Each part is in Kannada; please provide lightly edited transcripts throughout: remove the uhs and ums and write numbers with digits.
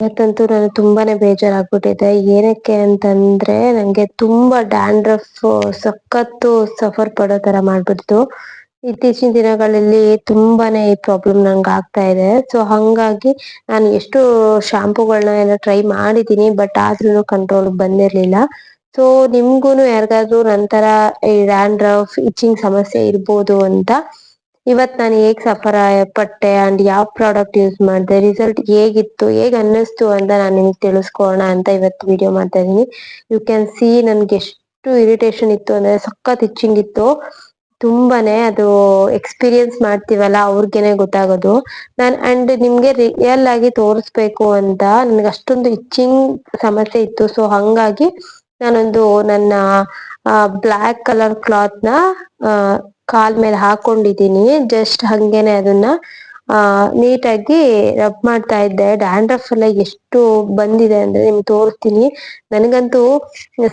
ಇವತ್ತಂತೂ ನಾನು ತುಂಬಾನೇ ಬೇಜಾರಾಗ್ಬಿಟ್ಟಿದೆ. ಏನಕ್ಕೆ ಅಂತಂದ್ರೆ ನಂಗೆ ತುಂಬಾ ಡ್ಯಾಂಡ್ರಫ್ ಸಖತ್ತು ಸಫರ್ ಪಡೋ ತರ ಮಾಡ್ಬಿಡ್ತು. ಇತ್ತೀಚಿನ ದಿನಗಳಲ್ಲಿ ತುಂಬಾನೇ ಈ ಪ್ರಾಬ್ಲಮ್ ನಂಗೆ ಆಗ್ತಾ ಇದೆ. ಸೊ ಹಂಗಾಗಿ ನಾನು ಎಷ್ಟು ಶಾಂಪೂಗಳನ್ನ ಎಲ್ಲ ಟ್ರೈ ಮಾಡಿದೀನಿ, ಬಟ್ ಆದ್ರೂ ಕಂಟ್ರೋಲ್ ಬಂದಿರ್ಲಿಲ್ಲ. ಸೊ ನಿಮ್ಗೂನು ಯಾರಿಗಾದ್ರೂ ನಂತರ ಈ ಡ್ಯಾಂಡ್ರಫ್ ಇಚಿಂಗ್ ಸಮಸ್ಯೆ ಇರ್ಬೋದು ಅಂತ ಇವತ್ ನಾನು ಹೇಗ್ ಸಫರ್ ಪಟ್ಟೆ ಅಂಡ್ ಯಾವ ಪ್ರಾಡಕ್ಟ್ ಯೂಸ್ ಮಾಡಿದೆ, ರಿಸಲ್ಟ್ ಹೇಗಿತ್ತು, ಹೇಗ್ ಅನ್ನಿಸ್ತು ಅಂತ ನಾನು ನಿಮ್ಗೆ ತಿಳಿಸ್ಕೊಳೋಣ ಅಂತ ಇವತ್ತು ವಿಡಿಯೋ ಮಾಡ್ತಾ ಇದೀನಿ. ಯು ಕ್ಯಾನ್ ಸಿ ನನ್ಗೆ ಎಷ್ಟು ಇರಿಟೇಷನ್ ಇತ್ತು ಅಂದ್ರೆ ಸಖತ್ ಇಚ್ಚಿಂಗ್ ಇತ್ತು. ತುಂಬಾನೇ ಅದು ಎಕ್ಸ್ಪೀರಿಯನ್ಸ್ ಮಾಡ್ತೀವಲ್ಲ ಅವ್ರಿಗೇನೆ ಗೊತ್ತಾಗೋದು. ಅಂಡ್ ನಿಮ್ಗೆ ರಿಯಲ್ ಆಗಿ ತೋರಿಸ್ಬೇಕು ಅಂತ ನನ್ಗೆ ಅಷ್ಟೊಂದು ಇಚ್ಚಿಂಗ್ ಸಮಸ್ಯೆ ಇತ್ತು. ಸೊ ಹಂಗಾಗಿ ನಾನೊಂದು ನನ್ನ ಬ್ಲ್ಯಾಕ್ ಕಲರ್ ಕ್ಲಾತ್ ನ ಕಾಲ್ ಮೇಲೆ ಹಾಕೊಂಡಿದೀನಿ. ಜಸ್ಟ್ ಹಂಗೇನೆ ಅದನ್ನ ನೀಟಾಗಿ ರಬ್ ಮಾಡ್ತಾ ಇದ್ದೆ. ಡ್ಯಾಂಡ್ರಫ್ ಎಲ್ಲ ಎಷ್ಟು ಬಂದಿದೆ ಅಂದ್ರೆ ನಿಮ್ಗೆ ತೋರಿಸ್ತೀನಿ. ನನಗಂತೂ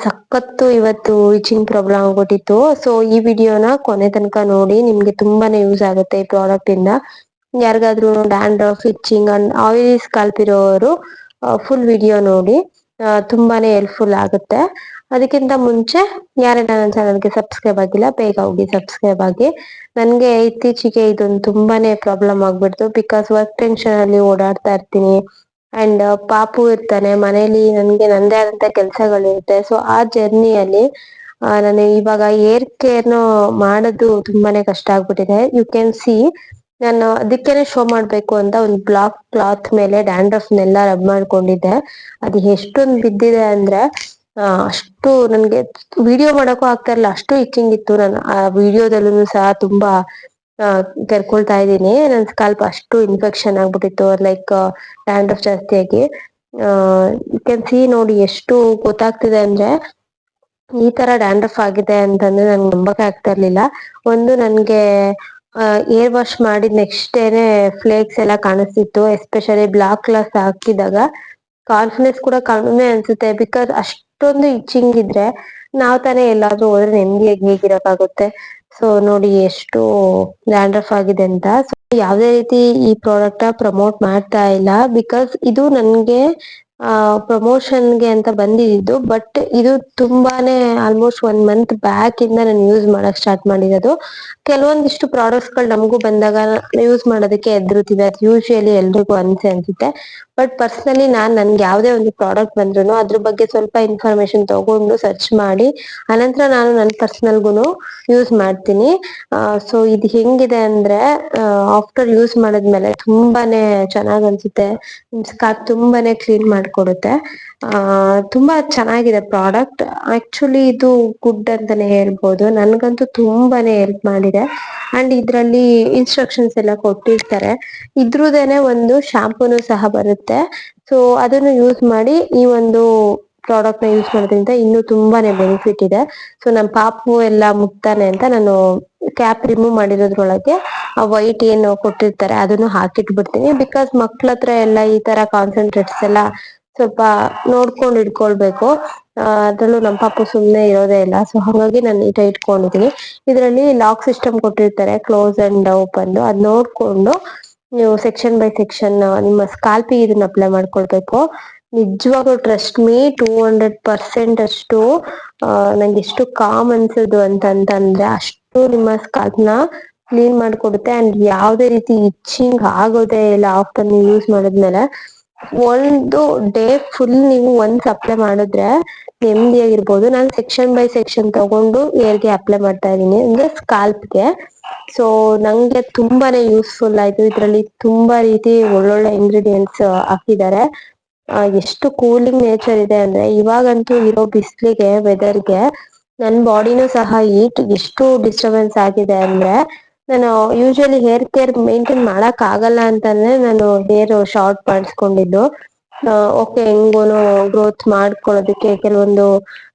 ಸಖತ್ತು ಇವತ್ತು ಇಚಿಂಗ್ ಪ್ರಾಬ್ಲಮ್ ಆಗ್ಬಿಟ್ಟಿತ್ತು. ಸೊ ಈ ವಿಡಿಯೋನ ಕೊನೆ ತನಕ ನೋಡಿ, ನಿಮ್ಗೆ ತುಂಬಾನೇ ಯೂಸ್ ಆಗುತ್ತೆ ಈ ಪ್ರಾಡಕ್ಟ್ ಇಂದ. ಯಾರಿಗಾದ್ರೂ dandruff itching and oily scalp ಇರೋರು ಫುಲ್ ವಿಡಿಯೋ ನೋಡಿ, ತುಂಬಾನೇ ಹೆಲ್ಪ್ಫುಲ್ ಆಗುತ್ತೆ. ಅದಕ್ಕಿಂತ ಮುಂಚೆ ಯಾರೆಲ್ಲ ನನ್ನ ಚಾನಲ್ಗೆ ಸಬ್ಸ್ಕ್ರೈಬ್ ಆಗಿಲ್ಲ ಬೇಗ ಹೋಗಿ ಸಬ್ಸ್ಕ್ರೈಬ್ ಆಗಿ. ನನ್ಗೆ ಇತ್ತೀಚೆಗೆ ಇದೊಂದು ತುಂಬಾನೇ ಪ್ರಾಬ್ಲಮ್ ಆಗ್ಬಿಡ್ತು. ಬಿಕಾಸ್ ವರ್ಕ್ ಟೆನ್ಷನ್ ಅಲ್ಲಿ ಓಡಾಡ್ತಾ ಇರ್ತೀನಿ ಅಂಡ್ ಪಾಪು ಇರ್ತಾನೆ ಮನೇಲಿ, ನನ್ಗೆ ನಂದೇ ಆದಂತ ಕೆಲ್ಸಗಳಿರುತ್ತೆ. ಸೊ ಆ ಜರ್ನಿಯಲ್ಲಿ ನಾನು ಇವಾಗ ಏರ್ ಕೇರ್ನು ಮಾಡೋದು ತುಂಬಾನೇ ಕಷ್ಟ ಆಗ್ಬಿಟ್ಟಿದೆ. ಯು ಕ್ಯಾನ್ ಸಿ ನಾನು ಅದಕ್ಕೇನೆ ಶೋ ಮಾಡ್ಬೇಕು ಅಂತ ಒಂದು ಬ್ಲಾಕ್ ಕ್ಲಾತ್ ಮೇಲೆ ಡ್ಯಾಂಡ್ರಫ್ನೆಲ್ಲ ರಬ್ ಮಾಡ್ಕೊಂಡಿದ್ದೆ. ಅದು ಎಷ್ಟೊಂದು ಬಿದ್ದಿದೆ ಅಂದ್ರೆ ಅಷ್ಟು ನನ್ಗೆ ವಿಡಿಯೋ ಮಾಡಕ್ಕೂ ಆಗ್ತಾ ಇರಲಿಲ್ಲ, ಅಷ್ಟು ಇಚ್ಚಿಂಗ್ ಇತ್ತು. ನಾನು ಆ ವಿಡಿಯೋದಲ್ಲೂ ಸಹ ತುಂಬಾ ಕೆರ್ಕೊಳ್ತಾ ಇದ್ದೀನಿ. ನನ್ ಸ್ಕಾಲ್ಪ್ ಅಷ್ಟು ಇನ್ಫೆಕ್ಷನ್ ಆಗ್ಬಿಟ್ಟಿತ್ತು, ಲೈಕ್ ಡ್ಯಾಂಡ್ರಫ್ ಜಾಸ್ತಿಯಾಗಿ. ಯು ಕ್ಯಾನ್ ಸಿ ನೋಡಿ ಎಷ್ಟು ಗೊತ್ತಾಗ್ತಿದೆ ಅಂದ್ರೆ ಈ ತರ ಡ್ಯಾಂಡ್ರಫ್ ಆಗಿದೆ ಅಂತಂದ್ರೆ ನನ್ಗೆ ನಂಬಕ್ಕೆ ಆಗ್ತಾ ಇರ್ಲಿಲ್ಲ. ಒಂದು ನನ್ಗೆ ಏರ್ ವಾಶ್ ಮಾಡಿದ ನೆಕ್ಸ್ಟ್ ಡೇನೆ ಫ್ಲೇಕ್ಸ್ ಎಲ್ಲ ಕಾಣಿಸ್ತಿತ್ತು. ಎಸ್ಪೆಷಲಿ ಬ್ಲಾಕ್ ಕ್ಲಾತ್ ಹಾಕಿದಾಗ ಕಾನ್ಫಿಡೆನ್ಸ್ ಕೂಡ ಕಡಿಮೆ ಅನ್ಸುತ್ತೆ. ಬಿಕಾಸ್ ಅಷ್ಟೊಂದು ಇಚ್ಚಿಂಗ್ ಇದ್ರೆ ನಾವ್ ತಾನೇ ಎಲ್ಲಾದ್ರೂ ಹೋದ್ರೆ ನೆಮ್ಮದಿಯಾಗಿ ಹೇಗಿರಕ್ಕಾಗುತ್ತೆ. ಸೊ ನೋಡಿ ಎಷ್ಟು ಡ್ಯಾಂಡ್ರಫ್ ಆಗಿದೆ ಅಂತ. ಸೊ ಯಾವ್ದೇ ರೀತಿ ಈ ಪ್ರಾಡಕ್ಟ್ ಪ್ರಮೋಟ್ ಮಾಡ್ತಾ ಇಲ್ಲ, ಬಿಕಾಸ್ ಇದು ನನ್ಗೆ ಪ್ರಮೋಷನ್ಗೆ ಅಂತ ಬಂದಿದ್ದು. ಬಟ್ ಇದು ತುಂಬಾನೇ ಆಲ್ಮೋಸ್ಟ್ 1 ಮಂತ್ ಬ್ಯಾಕ್ ಇಂದ ನಾನು ಯೂಸ್ ಮಾಡಕ್ ಸ್ಟಾರ್ಟ್ ಮಾಡಿರೋದು. ಕೆಲವೊಂದಿಷ್ಟು ಪ್ರಾಡಕ್ಟ್ಸ್ ಗಳು ನಮಗೂ ಬಂದಾಗ ಯೂಸ್ ಮಾಡೋದಕ್ಕೆ ಎದುರುತ್ತಿದೆ, ಅದು ಯೂಶುವಲಿ ಎಲ್ರಿಗೂ ಅನ್ಸುತ್ತೆ. ಬಟ್ ಪರ್ಸನಲಿ ನನ್ಗೆ ಯಾವ್ದೇ ಒಂದು ಪ್ರಾಡಕ್ಟ್ ಬಂದ್ರು ಅದ್ರ ಬಗ್ಗೆ ಸ್ವಲ್ಪ ಇನ್ಫಾರ್ಮೇಶನ್ ತಗೊಂಡು ಸರ್ಚ್ ಮಾಡಿ ಅನಂತರ ನಾನು ನನ್ನ ಪರ್ಸನಲ್ಗುನು ಯೂಸ್ ಮಾಡ್ತೀನಿ. ಸೊ ಇದು ಹೆಂಗಿದೆ ಅಂದ್ರೆ ಆಫ್ಟರ್ ಯೂಸ್ ಮಾಡಿದ್ಮೇಲೆ ತುಂಬಾನೇ ಚೆನ್ನಾಗ್ ಅನ್ಸುತ್ತೆ. ಸ್ಕಾಲ್ಪ್ ತುಂಬಾನೇ ಕ್ಲೀನ್ ಮಾಡ್ಕೊಡುತ್ತೆ. ತುಂಬಾ ಚೆನ್ನಾಗಿದೆ ಪ್ರಾಡಕ್ಟ್. ಆಕ್ಚುಲಿ ಇದು ಗುಡ್ ಅಂತಾನೆ ಹೇಳ್ಬೋದು. ನನ್ಗಂತೂ ತುಂಬಾನೇ ಹೆಲ್ಪ್ ಮಾಡಿದೆ. ಅಂಡ್ ಇದ್ರಲ್ಲಿ ಇನ್ಸ್ಟ್ರಕ್ಷನ್ಸ್ ಎಲ್ಲ ಕೊಟ್ಟಿರ್ತಾರೆ. ಇದ್ರದೇನೆ ಒಂದು ಶಾಂಪೂನು ಸಹ ಬರುತ್ತೆ. ಸೊ ಅದನ್ನು ಯೂಸ್ ಮಾಡಿ ಈ ಒಂದು ಪ್ರಾಡಕ್ಟ್ ನ ಯೂಸ್ ಮಾಡೋದ್ರಿಂದ ಇನ್ನೂ ತುಂಬಾನೇ ಬೆನಿಫಿಟ್ ಇದೆ. ಸೊ ನಮ್ಮ ಪಾಪು ಎಲ್ಲ ಮುಟ್ತಾನೆ ಅಂತ ನಾನು ಕ್ಯಾಪ್ ರಿಮೂವ್ ಮಾಡಿರೋದ್ರೊಳಗೆ ಆ ವೈಟ್ ಏನು ಕೊಟ್ಟಿರ್ತಾರೆ ಅದನ್ನು ಹಾಕಿಟ್ಬಿಡ್ತೀನಿ. ಬಿಕಾಸ್ ಮಕ್ಳ ಹತ್ರ ಎಲ್ಲ ಈ ತರ ಕಾನ್ಸಂಟ್ರೇಟ್ಸ್ ಎಲ್ಲ ಸ್ವಲ್ಪ ನೋಡ್ಕೊಂಡು ಇಟ್ಕೊಳ್ಬೇಕು. ಅದ್ರಲ್ಲೂ ನಮ್ಮ ಪಾಪು ಸುಮ್ನೆ ಇರೋದೇ ಇಲ್ಲ. ಸೊ ಹಾಗಾಗಿ ನಾನು ನೀಟಾಗಿ ಇಟ್ಕೊಂಡಿದೀನಿ. ಇದರಲ್ಲಿ ಲಾಕ್ ಸಿಸ್ಟಮ್ ಕೊಟ್ಟಿರ್ತಾರೆ, ಕ್ಲೋಸ್ ಅಂಡ್ ಓಪನ್. ಅದ್ ನೋಡ್ಕೊಂಡು ನೀವು ಸೆಕ್ಷನ್ ಬೈ ಸೆಕ್ಷನ್ ನಿಮ್ಮ ಸ್ಕಾಲ್ಪಿಗೆ ಇದನ್ನ ಅಪ್ಲೈ ಮಾಡ್ಕೊಳ್ಬೇಕು. ನಿಜವಾಗ್ಲೂ ಟ್ರಸ್ಟ್ ಮೀ 200% ಅಷ್ಟು ನಂಗೆ ಎಷ್ಟು ಕಾಮ್ ಅನ್ಸೋದು ಅಂತಂದ್ರೆ ಅಷ್ಟು ನಿಮ್ಮ ಸ್ಕಾಲ್ಪ್ ನ ಕ್ಲೀನ್ ಮಾಡ್ಕೊಡುತ್ತೆ. ಅಂಡ್ ಯಾವ್ದೇ ರೀತಿ ಇಚ್ಚಿಂಗ್ ಆಗೋದೇ ಇಲ್ಲ ಆಫ್ಟರ್ ನೀವು ಯೂಸ್ ಮಾಡಿದ್ಮೇಲೆ. ಒಂದು ಡೇ ಫುಲ್ ನೀವು ಒನ್ಸ್ ಅಪ್ಲೈ ಮಾಡಿದ್ರೆ ನೆಮ್ಮದಿಯಾಗಿರ್ಬೋದು. ನಾನು ಸೆಕ್ಷನ್ ಬೈ ಸೆಕ್ಷನ್ ತಗೊಂಡು ಏರ್ಗೆ ಅಪ್ಲೈ ಮಾಡ್ತಾ ಇದೀನಿ, ಅಂದ್ರೆ ಸ್ಕಾಲ್ಪ್ಗೆ. ಸೊ ನಂಗೆ ತುಂಬಾನೇ ಯೂಸ್ಫುಲ್ ಆಯ್ತು. ಇದ್ರಲ್ಲಿ ತುಂಬಾ ರೀತಿ ಒಳ್ಳೊಳ್ಳೆ ಇಂಗ್ರೀಡಿಯೆಂಟ್ಸ್ ಹಾಕಿದ್ದಾರೆ. ಎಷ್ಟು ಕೂಲಿಂಗ್ ನೇಚರ್ ಇದೆ ಅಂದ್ರೆ ಇವಾಗಂತೂ ಇರೋ ಬಿಸಿಲಿಗೆ ವೆದರ್ಗೆ ನನ್ ಬಾಡಿನೂ ಸಹ ಹೀಟ್ ಎಷ್ಟು ಡಿಸ್ಟರ್ಬೆನ್ಸ್ ಆಗಿದೆ ಅಂದ್ರೆ ನಾನು ಯೂಶಲಿ ಹೇರ್ ಕೇರ್ ಮೇಂಟೈನ್ ಮಾಡಕ್ ಆಗಲ್ಲ ಅಂತಾನೆ ನಾನು ಹೇರ್ ಶಾರ್ಟ್ ಮಾಡಿಸ್ಕೊಂಡಿದ್ದು. ಓಕೆ ಹೆಂಗೋನು ಗ್ರೋತ್ ಮಾಡ್ಕೊಳ್ಳೋದಕ್ಕೆ ಕೆಲವೊಂದು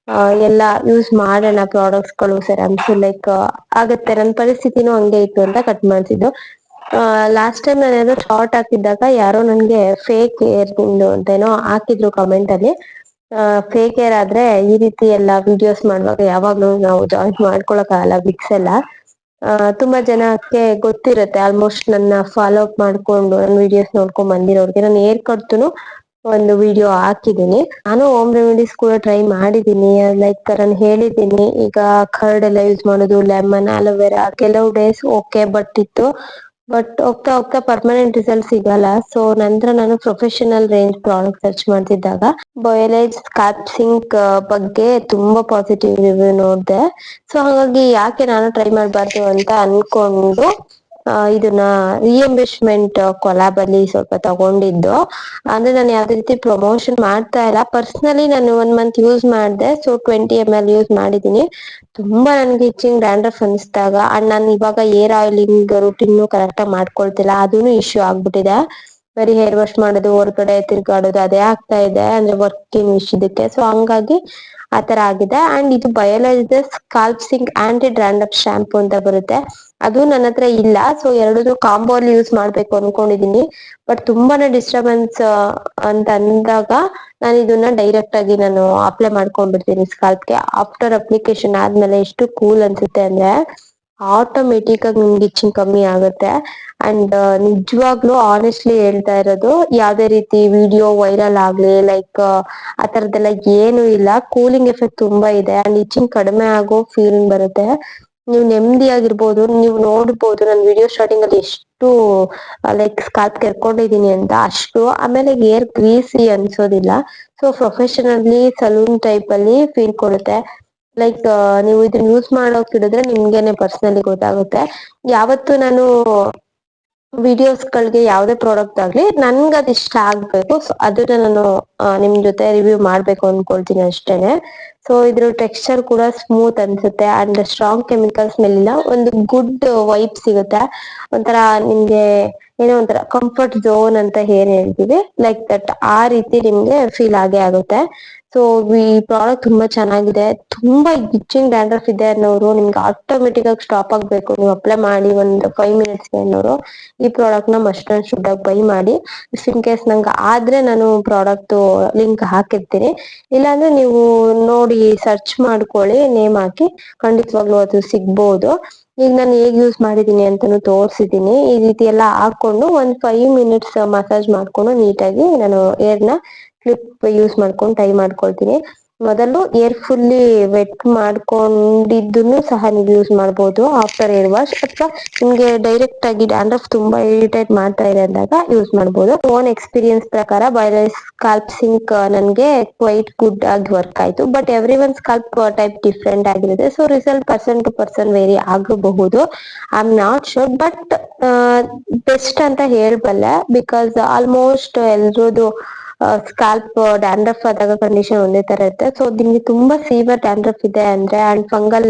ಎಲ್ಲ ಯೂಸ್ ಮಾಡೋಣ ಪ್ರಾಡಕ್ಟ್ಸ್ ಗಳು ಸೆರಮ್ಸ್ ಲೈಕ್ ಆಗತ್ತೆ. ನನ್ನ ಪರಿಸ್ಥಿತಿನೂ ಹಂಗೆ ಇತ್ತು ಅಂತ ಕಟ್ ಮಾಡ್ತಿದ್ದು. ಲಾಸ್ಟ್ ಟೈಮ್ ನಾನೇನೋ ಶಾರ್ಟ್ ಹಾಕಿದ್ದಾಗ ಯಾರೋ ನನ್ಗೆ ಫೇಕ್ ಏರ್ ತಿಂದು ಅಂತೇನೋ ಹಾಕಿದ್ರು ಕಮೆಂಟ್ ಅಲ್ಲಿ. ಫೇಕ್ ಏರ್ ಆದ್ರೆ ಈ ರೀತಿ ಎಲ್ಲ ವಿಡಿಯೋಸ್ ಮಾಡುವಾಗ ಯಾವಾಗ್ಲೂ ನಾವು ಜಾಯಿಂಟ್ ಮಾಡ್ಕೊಳಕ್ ಆಗಲ್ಲ ವಿಕ್ಸ್ ಎಲ್ಲ. ತುಂಬಾ ಜನಕ್ಕೆ ಗೊತ್ತಿರುತ್ತೆ, ಆಲ್ಮೋಸ್ಟ್ ನನ್ನ ಫಾಲೋ ಅಪ್ ಮಾಡ್ಕೊಂಡು ನನ್ನ ವಿಡಿಯೋಸ್ ನೋಡ್ಕೊಂಡ್ ಬಂದಿರೋರ್ಗೆ. ನಾನು ಏರ್ ಕಟ್ತುನು ಒಂದು ವಿಡಿಯೋ ಹಾಕಿದ್ದೀನಿ. ನಾನು ಹೋಮ್ ರೆಮಿಡೀಸ್ ಕೂಡ ಟ್ರೈ ಮಾಡಿದ್ದೀನಿ. ಲೈಕ್ ನಾನು ಹೇಳಿದ್ದೀನಿ, ಈಗ ಕರ್ಡ್ ಎಲ್ಲ ಯೂಸ್ ಮಾಡೋದು, ಲೆಮನ್, ಅಲೋವೆರಾ ಕೆಲವು ಡೇಸ್ ಓಕೆ ಬಟ್ ಇತ್ತು. ಬಟ್ ಹೋಗ್ತಾ ಹೋಗ್ತಾ ಪರ್ಮನೆಂಟ್ ರಿಸಲ್ಟ್ ಸಿಗಲ್ಲ. ಸೊ ನಂತರ ನಾನು ಪ್ರೊಫೆಷನಲ್ ರೇಂಜ್ ಪ್ರಾಡಕ್ಟ್ ಸರ್ಚ್ ಮಾಡ್ತಿದ್ದಾಗ ಬಯೋಲೈಟ್ ಸ್ಕಾಲ್ಪ್ ಸಿಂಕ್ ಬಗ್ಗೆ ತುಂಬಾ ಪಾಸಿಟಿವ್ ರಿವ್ಯೂ ನೋಡಿದೆ. ಸೊ ಹಾಗಾಗಿ ಯಾಕೆ ನಾನು ಟ್ರೈ ಮಾಡಬಾರ್ದು ಅಂತ ಅನ್ಕೊಂಡು ಇದನ್ನ ರಿಎಂಬರ್ಸ್ಮೆಂಟ್ ಕೊಲಾಬ್ ಅಲ್ಲಿ ಸ್ವಲ್ಪ ತಗೊಂಡಿದ್ದು. ಅಂದ್ರೆ ನಾನು ಯಾವ್ದೇ ರೀತಿ ಪ್ರಮೋಷನ್ ಮಾಡ್ತಾ ಇಲ್ಲ, ಪರ್ಸನಲಿ ನಾನು 1 ಮಂತ್ ಯೂಸ್ ಮಾಡಿದೆ. ಸೊ 20 ml ಯೂಸ್ ಮಾಡಿದೀನಿ. ತುಂಬಾ ನನ್ಗೆ ಇಚ್ಚಿಂಗ್ ಡ್ಯಾಂಡ್ರಫ್ ಅನಿಸ್ದಾಗ, ಅಂಡ್ ನಾನು ಇವಾಗ ಏರ್ ಆಯಿಲಿಂಗ್ ರೂಟೀನ್ ಕರೆಕ್ಟ್ ಆಗಿ ಮಾಡ್ಕೊಳ್ತಿಲ್ಲ, ಅದೂನು ಇಶ್ಯೂ ಆಗ್ಬಿಟ್ಟಿದೆ. ಬರೀ ಹೇರ್ ವಾಶ್ ಮಾಡೋದು, ಹೊರಗಡೆ ತಿರ್ಗಾಡೋದು ಅದೇ ಆಗ್ತಾ ಇದೆ, ಅಂದ್ರೆ ವರ್ಕಿಂಗ್ ವಿಷಯದಕ್ಕೆ. ಸೊ ಹಂಗಾಗಿ ಆತರ ಆಗಿದೆ. ಅಂಡ್ ಇದು Biolage scalp sync anti dandruff shampoo ಅಂತ ಬರುತ್ತೆ, ಅದು ನನ್ನ ಹತ್ರ ಇಲ್ಲ. ಸೊ ಎರಡೂ ಕಾಂಬೋ ಅಲ್ಲಿ ಯೂಸ್ ಮಾಡ್ಬೇಕು ಅನ್ಕೊಂಡಿದೀನಿ. ಬಟ್ ತುಂಬಾನೇ ಡಿಸ್ಟರ್ಬೆನ್ಸ್ ಅಂತ ಅಂದಾಗ ನಾನು ಇದನ್ನ ಡೈರೆಕ್ಟ್ ಆಗಿ ನಾನು ಅಪ್ಲೈ ಮಾಡ್ಕೊಂಡ್ಬಿಡ್ತೀನಿ ಸ್ಕಾಲ್ಪ್ಗೆ. ಆಫ್ಟರ್ ಅಪ್ಲಿಕೇಶನ್ ಆದ್ಮೇಲೆ ಎಷ್ಟು ಕೂಲ್ ಅನ್ಸುತ್ತೆ ಅಂದ್ರೆ ಆಟೋಮೆಟಿಕ್ ಆಗಿ ನಿಮ್ಗೆ ಇಚ್ಚಿಂಗ್ ಕಮ್ಮಿ ಆಗುತ್ತೆ. ಅಂಡ್ ನಿಜವಾಗ್ಲೂ ಆನೆಸ್ಟ್ಲಿ ಹೇಳ್ತಾ ಇರೋದು, ಯಾವ್ದೇ ರೀತಿ ವಿಡಿಯೋ ವೈರಲ್ ಆಗ್ಲಿ ಲೈಕ್ ಆ ತರದ್ದೆಲ್ಲ ಏನು ಇಲ್ಲ. ಕೂಲಿಂಗ್ ಎಫೆಕ್ಟ್ ತುಂಬಾ ಇದೆ ಅಂಡ್ ಇಚ್ಚಿಂಗ್ ಕಡಿಮೆ ಆಗೋ ಫೀಲಿಂಗ್ ಬರುತ್ತೆ. ನೀವು ನೆಮ್ಮದಿಯಾಗಿರ್ಬೋದು. ನೀವು ನೋಡ್ಬೋದು ನನ್ನ ವಿಡಿಯೋ ಸ್ಟಾರ್ಟಿಂಗ್ ಅಲ್ಲಿ ಎಷ್ಟು ಲೈಕ್ ಸ್ಕಾಲ್ಪ್ ಕೆರ್ಕೊಂಡಿದೀನಿ ಅಂತ, ಅಷ್ಟು. ಆಮೇಲೆ ಏರ್ ಗ್ರೀಸಿ ಅನ್ಸೋದಿಲ್ಲ. ಸೊ ಪ್ರೊಫೆಷನಲಿ ಸಲೂನ್ ಟೈಪ್ ಅಲ್ಲಿ ಫೀಲ್ ಕೊಡುತ್ತೆ. ಲೈಕ್ ನೀವು ಇದನ್ನ ಯೂಸ್ ಮಾಡೋಕ್ ಹಿಡಿದ್ರೆ ನಿಮ್ಗೆನೆ ಪರ್ಸನಲಿ ಗೊತ್ತಾಗುತ್ತೆ. ಯಾವತ್ತು ನಾನು ವಿಡಿಯೋಸ್ ಗಳಿಗೆ ಯಾವ್ದೇ ಪ್ರಾಡಕ್ಟ್ ಆಗ್ಲಿ ನನ್ಗೆ ಅದು ಇಷ್ಟ ಆಗ್ಬೇಕು. ಸೊ ಅದನ್ನ ನಾನು ನಿಮ್ ಜೊತೆ ರಿವ್ಯೂ ಮಾಡ್ಬೇಕು ಅನ್ಕೊಳ್ತೀನಿ ಅಷ್ಟೇನೆ. ಸೊ ಇದ್ರ ಟೆಕ್ಸ್ಚರ್ ಕೂಡ ಸ್ಮೂತ್ ಅನ್ಸುತ್ತೆ ಅಂಡ್ ಸ್ಟ್ರಾಂಗ್ ಕೆಮಿಕಲ್ ಸ್ಮೆಲ್ ಇಲ್ಲ. ಒಂದು ಗುಡ್ ವೈಬ್ ಸಿಗುತ್ತೆ. ಒಂಥರ ನಿಮ್ಗೆ ಏನೋ ಒಂಥರ ಕಂಫರ್ಟ್ ಝೋನ್ ಅಂತ ಏನ್ ಹೇಳ್ತೀವಿ, ಲೈಕ್ ದಟ್ ಆ ರೀತಿ ನಿಮ್ಗೆ ಫೀಲ್ ಆಗೇ ಆಗುತ್ತೆ. ಸೊ ಈ ಪ್ರಾಡಕ್ಟ್ ತುಂಬಾ ಚೆನ್ನಾಗಿದೆ. ತುಂಬಾ ಇಚ್ಚಿಂಗ್ ಡ್ಯಾಂಡ್ರಫ್ ಇದೆ ಅನ್ನೋರು, ನಿಮ್ಗೆ ಆಟೋಮೆಟಿಕ್ ಆಗಿ ಸ್ಟಾಪ್ ಆಗ್ಬೇಕು, ನೀವು ಅಪ್ಲೈ ಮಾಡಿ ಒಂದು 5 minutes ಅನ್ನೋರು ಈ ಪ್ರಾಡಕ್ಟ್ ನ ಮಸ್ಟ್ ಅಂಡ್ ಶುಡ್ ಆಗಿ ಬೈ ಮಾಡಿ. ಇಫ್ ಇನ್ ಕೇಸ್ ನಂಗೆ ಆದ್ರೆ ನಾನು ಪ್ರಾಡಕ್ಟ್ ಲಿಂಕ್ ಹಾಕಿರ್ತೀನಿ, ಇಲ್ಲಾಂದ್ರೆ ನೀವು ನೋಡಿ ಸರ್ಚ್ ಮಾಡ್ಕೊಳ್ಳಿ, ನೇಮ್ ಹಾಕಿ, ಖಂಡಿತವಾಗ್ಲೂ ಅದು ಸಿಗ್ಬೋದು. ಈಗ ನಾನು ಹೇಗ್ ಯೂಸ್ ಮಾಡಿದೀನಿ ಅಂತಾನು ತೋರ್ಸಿದೀನಿ. ಈ ರೀತಿ ಎಲ್ಲ ಹಾಕೊಂಡು ಒಂದ್ 5 minutes ಮಸಾಜ್ ಮಾಡ್ಕೊಂಡು ನೀಟಾಗಿ ನಾನು ಏರ್ನ ಕ್ಲಿಪ್ ಯೂಸ್ ಮಾಡ್ಕೊಂಡು ಟೈ ಮಾಡ್ಕೊಳ್ತೀನಿ. ಮೊದಲು ಏರ್ ಫುಲ್ಲಿ ವೆಟ್ ಮಾಡ್ಕೊಂಡಿದ್ದನ್ನು ಸಹ ನೀವು ಯೂಸ್ ಮಾಡ್ಬೋದು ಆಫ್ಟರ್ ಏರ್ ವಾಶ್, ಅಥವಾ ನಿಮ್ಗೆ ಡೈರೆಕ್ಟ್ ಆಗಿ ಡ್ಯಾಂಡ್ರಫ್ ತುಂಬಾ ಇರಿಟೇಟ್ ಮಾಡ್ತಾ ಇದೆ ಅಂದಾಗ ಯೂಸ್ ಮಾಡ್ಬೋದು. ಓನ್ ಎಕ್ಸ್ಪೀರಿಯನ್ಸ್ ಪ್ರಕಾರ ಬಯೋಲೈಸ್ ಸ್ಕಾಲ್ಪ್ ಸಿಂಕ್ ನನ್ಗೆ ಕ್ವೈಟ್ ಗುಡ್ ಆಗಿ ವರ್ಕ್ ಆಯ್ತು. But every one scalp type different ಆಗಿರುತ್ತೆ. So result person to person vary ಆಗಬಹುದು. I am not sure, but best ಅಂತ ಹೇಳ್ಬಲ್ಲೆ. ಬಿಕಾಸ್ ಆಲ್ಮೋಸ್ಟ್ ಎಲ್ರದ್ದು ಸ್ಕಾಲ್ಪ್ ಡ್ಯಾಂಡ್ರಫ್ ಆದಾಗ ಕಂಡೀಷನ್ ಒಂದೇ ತರ ಇರುತ್ತೆ. ಸೊ ನಿಮ್ಗೆ ತುಂಬಾ ಸೀವಿಯರ್ ಡ್ಯಾಂಡ್ರಫ್ ಇದೆ ಅಂದ್ರೆ ಅಂಡ್ ಫಂಗಲ್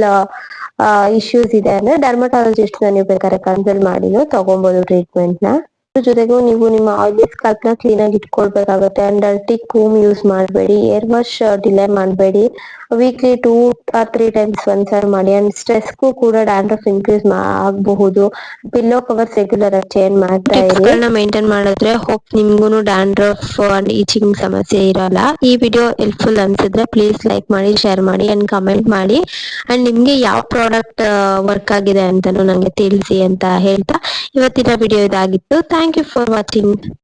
ಇಶ್ಯೂಸ್ ಇದೆ ಅಂದ್ರೆ ಡರ್ಮಟಾಲಜಿಸ್ಟ್ ನೀವು ಬೇಕಾದ್ರೆ ಕನ್ಸಲ್ಟ್ ಮಾಡಿನೂ ತಗೊಬಹುದು ಟ್ರೀಟ್ಮೆಂಟ್ ನ. ಜೊತೆಗೂ ನೀವು ನಿಮ್ಮ ಆಯಿಲಿ ಸ್ಕಾಲ್ಪ್ ನ ಕ್ಲೀನ್ ಆಗಿ ಇಟ್ಕೊಳ್ಬೇಕಾಗುತ್ತೆ. ಅಂಡ್ ಡರ್ಟಿ ಕೂಮ್ ಯೂಸ್ ಮಾಡಬೇಡಿ. ಏರ್ ವಾಶ್ ಡಿಲೇ ಮಾಡಬೇಡಿ. ವೀಕ್ಲಿ 2 or 3 times ಒಂದ್ಸರಿ ಮಾಡಿ. ಅಂಡ್ ಸ್ಟ್ರೆಸ್ಗೂ ಕೂಡ ಡ್ಯಾಂಡ್ರಫ್ ಇನ್ಕ್ರೀಸ್ ಆಗಬಹುದು. ಪಿಲ್ಲೋ ಕವರ್ಸ್ ರೆಗ್ಯುಲರ್ ಆಗಿ ಚೇಂಜ್ ಮಾಡ್ತಾ ಇರಿ. ಮೇಂಟೈನ್ ಮಾಡಿದ್ರೆ ಹೋಪ್ ನಿಮ್ಗೂ ಡ್ಯಾಂಡ್ರಫ್ ಅಂಡ್ ಈಚಿಂಗ್ ಸಮಸ್ಯೆ ಇರಲ್ಲ. ಈ ವಿಡಿಯೋ ಹೆಲ್ಪ್ಫುಲ್ ಅನ್ಸಿದ್ರೆ ಪ್ಲೀಸ್ ಲೈಕ್ ಮಾಡಿ, ಶೇರ್ ಮಾಡಿ ಅಂಡ್ ಕಮೆಂಟ್ ಮಾಡಿ. ಅಂಡ್ ನಿಮ್ಗೆ ಯಾವ ಪ್ರಾಡಕ್ಟ್ ವರ್ಕ್ ಆಗಿದೆ ಅಂತಾನು ನಂಗೆ ತಿಳಿಸಿ ಅಂತ ಹೇಳ್ತಾ ಇವತ್ತಿನ ವಿಡಿಯೋ ಇದಾಗಿತ್ತು. Thank you for watching.